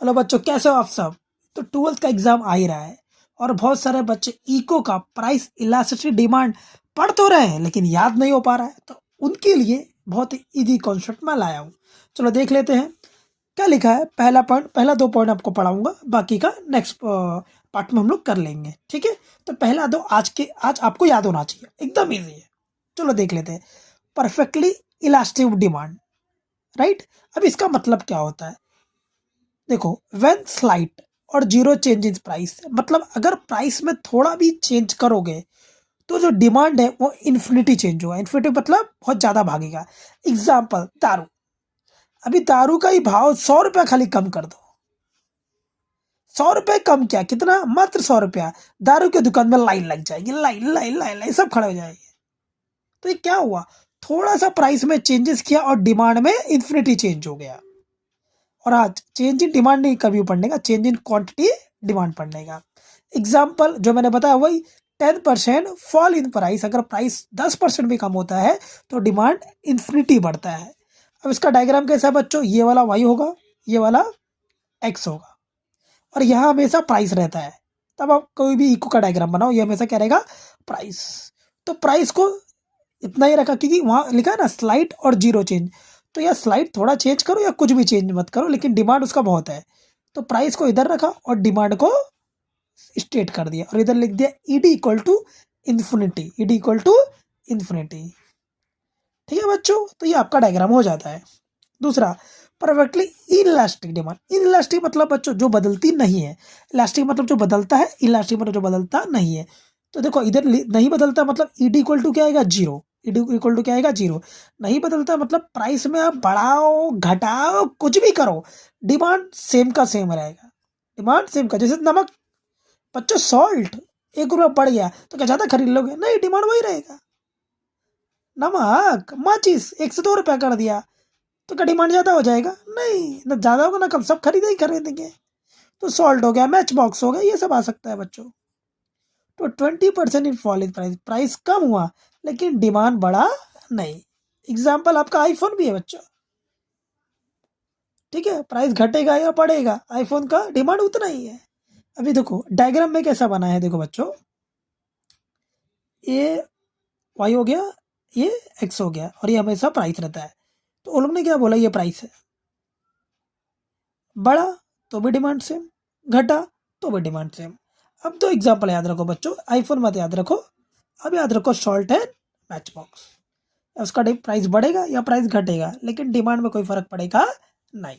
Hello बच्चों, कैसे हो आप सब। तो 12th का एग्जाम आ ही रहा है और बहुत सारे बच्चे इको का प्राइस इलास्टिसिटी डिमांड पढ़ तो रहे हैं लेकिन याद नहीं हो पा रहा है। तो उनके लिए बहुत ही इजी कॉन्सेप्ट मैं लाया हूँ। चलो देख लेते हैं क्या लिखा है। पहला पॉइंट, पहला 2 पॉइंट आपको पढ़ाऊंगा, बाकी का नेक्स्ट पार्ट में हम लोग कर लेंगे, ठीक है। तो पहला दो आज आपको याद होना चाहिए, एकदम ईजी है। चलो देख लेते हैं। Perfectly elastic demand, right. अब इसका मतलब क्या होता है, देखो, व्हेन स्लाइट और जीरो चेंज इन प्राइस, मतलब अगर प्राइस में थोड़ा भी चेंज करोगे तो जो डिमांड है वो इन्फिनिटी चेंज होगा। इन्फिनिटी मतलब बहुत ज्यादा भागेगा। एग्जाम्पल, दारू। अभी दारू का ही भाव 100 रुपया खाली कम कर दो। 100 रुपये कम क्या, कितना, मात्र 100 रुपया। दारू की दुकान में लाइन लग जाएगी, लाइन लाइन लाइन लाइन, सब खड़े हो जाएंगे। तो ये क्या हुआ, थोड़ा सा प्राइस में चेंजेस किया और डिमांड में इन्फिनिटी चेंज हो गया। और आज चेंज इन डिमांड नहीं कभी पढ़ने का, चेंज इन क्वांटिटी डिमांड पढ़ने का। एग्जाम्पल जो मैंने बताया वही, 10% फॉल इन प्राइस। अगर प्राइस 10% भी कम होता है तो डिमांड इन्फिनिटी बढ़ता है। अब इसका डायग्राम कैसा है बच्चों, ये वाला वाई होगा, ये वाला एक्स होगा, और यहाँ हमेशा प्राइस रहता है। तब आप कोई भी इको का डायग्राम बनाओ, ये हमेशा क्या रहेगा, प्राइस। तो प्राइस को इतना ही रखा क्योंकि वहाँ लिखा है ना स्लाइड और जीरो चेंज। तो या स्लाइड थोड़ा चेंज करो या कुछ भी चेंज मत करो, लेकिन डिमांड उसका बहुत है। तो प्राइस को इधर रखा और डिमांड को स्टेट कर दिया, और इधर लिख दिया ED equal to infinity, ED equal to infinity. ठीक है बच्चों, तो ये आपका डायग्राम हो जाता है। दूसरा, परफेक्टली इनइलास्टिक डिमांड। इनइलास्टिक मतलब बच्चों जो बदलती नहीं है, इलास्टिक मतलब जो बदलता है, इलास्टिक मतलब जो बदलता नहीं है। तो देखो इधर नहीं बदलता मतलब ईडी इक्वल टू क्या आएगा, जीरो। ईडी इक्वल टू क्या आएगा, जीरो। नहीं बदलता मतलब प्राइस में आप बढ़ाओ घटाओ कुछ भी करो, डिमांड सेम का सेम रहेगा। डिमांड सेम का, जैसे नमक बच्चों, सॉल्ट 1 रुपया बढ़ गया तो क्या ज्यादा खरीद लोगे, नहीं, डिमांड वही रहेगा। नमक, माचिस 1 से 2 रुपया कर दिया तो क्या डिमांड ज्यादा हो जाएगा, नहीं, ना ज्यादा होगा ना कम, सब खरीदेंगे। तो सॉल्ट हो गया, मैच बॉक्स हो गया, ये सब आ सकता है बच्चों। तो 20% in fall in price, price कम हुआ लेकिन डिमांड बढ़ा नहीं। एग्जाम्पल आपका आईफोन भी है बच्चों, ठीक है। प्राइस घटेगा या बढ़ेगा, आईफोन का डिमांड उतना ही है। अभी देखो डायग्राम में कैसा बना है, देखो बच्चों, ये वाई हो गया, ये एक्स हो गया, और ये हमेशा प्राइस रहता है। तो उन लोग ने क्या बोला, ये प्राइस है, बढ़ा तो भी डिमांड सेम, घटा तो भी डिमांड सेम। अब तो एग्जाम्पल याद रखो बच्चों, आईफोन मत याद रखो, अब याद रखो सॉल्ट एंड मैच बॉक्स। उसका प्राइस बढ़ेगा या प्राइस घटेगा, लेकिन डिमांड में कोई फर्क पड़ेगा नहीं।